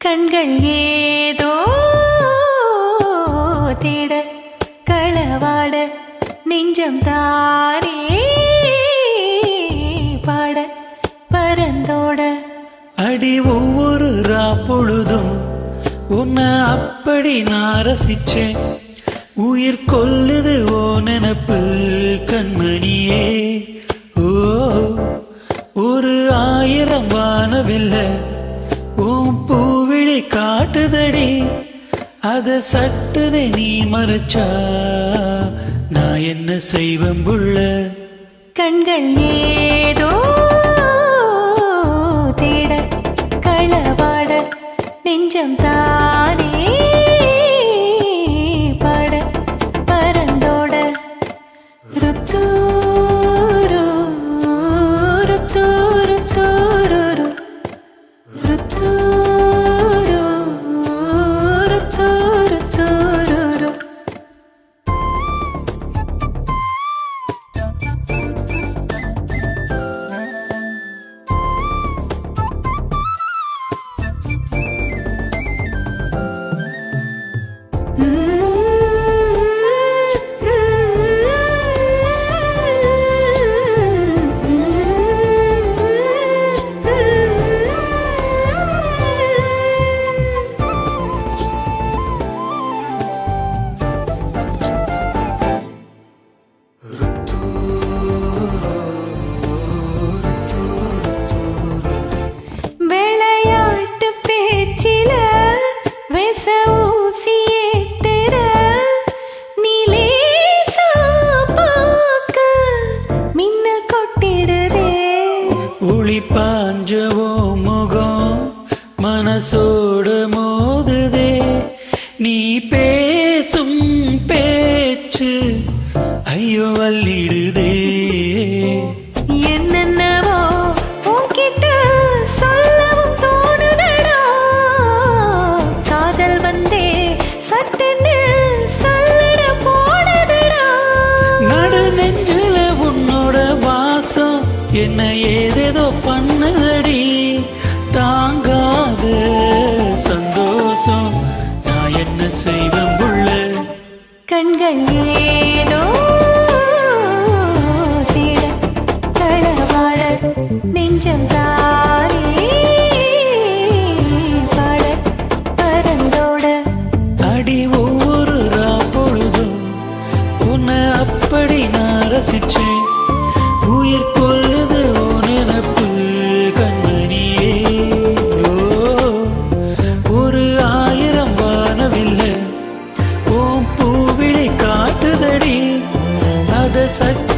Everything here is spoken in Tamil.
கண்கள் ஏதோ தேட களவாட நெஞ்சம் தானே பாட பரந்தோட அடி ஒவ்வொரு பொழுதும் உன்னை அப்படி நான் ரசிச்சேன். உயிர் கொல்லுது ஓ நினப்பு கண்மணியே. ஓ ஒரு 1000 வானவில்லை உன் பூவிழி காட்டுதடி. அத சட்டுனே நீ மறைச்சா நான் என்ன செய்வேன் புள்ள. கண்கள் ஏதோ தேட களவாட நெஞ்சம் தானே பாட பரந்தோட ருத்தூரு ருத்தூரு தூரு ருத்தூரு ருத்தூரு தூரு. பாஞ்சவோ முகம் மனசோட மோதுதே. நீ பேசும் பேச்சு ஐயோ வள்ளிடுதே. என்னென்னவோ உன்கிட்ட சொல்லவும் தோணுதடா. காதல் வந்தே சட்டென்னு சொல்லட போனதடா. நடு நெஞ்சில உன்னோட வாசம் என்ன ஏதேதோ பண்ணுதடி. தாங்காத சந்தோஷம் நான் என்ன செய்வேன் புள்ள. கண்கள் ஏதோ தேட களவாட நெஞ்சம் தானே பாட பரந்தோட. அடி ஒவ்வொரு பொழுதும் உன்னை அப்படி நான் ரசிச்சேன். உயிர் கொல்லுது ஓ நினப்பு கண்மணியே. ஒரு 1000 வானவில்லை உன் பூவிழி காட்டுதடி. அத சட்ட